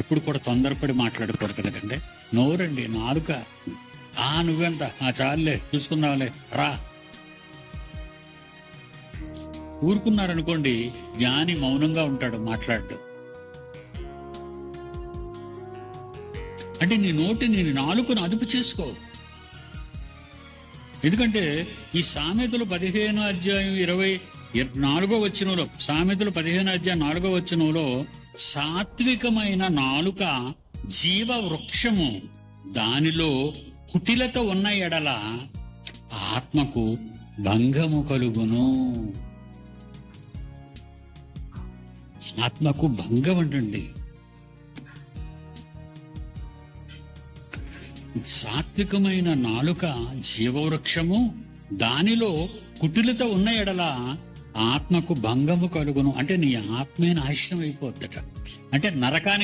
ఎప్పుడు కూడా తొందరపడి మాట్లాడకూడదు కదండి. నోరండి, నాలుక. నువ్వెంత చాలులే, చూసుకుందాంలే, రా. ఊరుకున్నారనుకోండి, జ్ఞాని మౌనంగా ఉంటాడు, మాట్లాడు. అంటే నీ నాలుకను అదుపు చేసుకో. ఎందుకంటే ఈ సామెతలు 15 అధ్యాయం 24 సామెతలు 15 అధ్యాయం 4 సాత్వికమైన నాలుక జీవ వృక్షము, దానిలో కుటిలత ఉన్న ఎడల ఆత్మకు భంగము కలుగును. ఆత్మకు భంగం అంటండి. సాత్వికమైన నాలుక జీవవృక్షము, దానిలో కుటిలత ఉన్న ఎడల ఆత్మకు భంగము కలుగును. అంటే నీ ఆత్మే నాశనం అయిపోద్దట. అంటే నరకానికి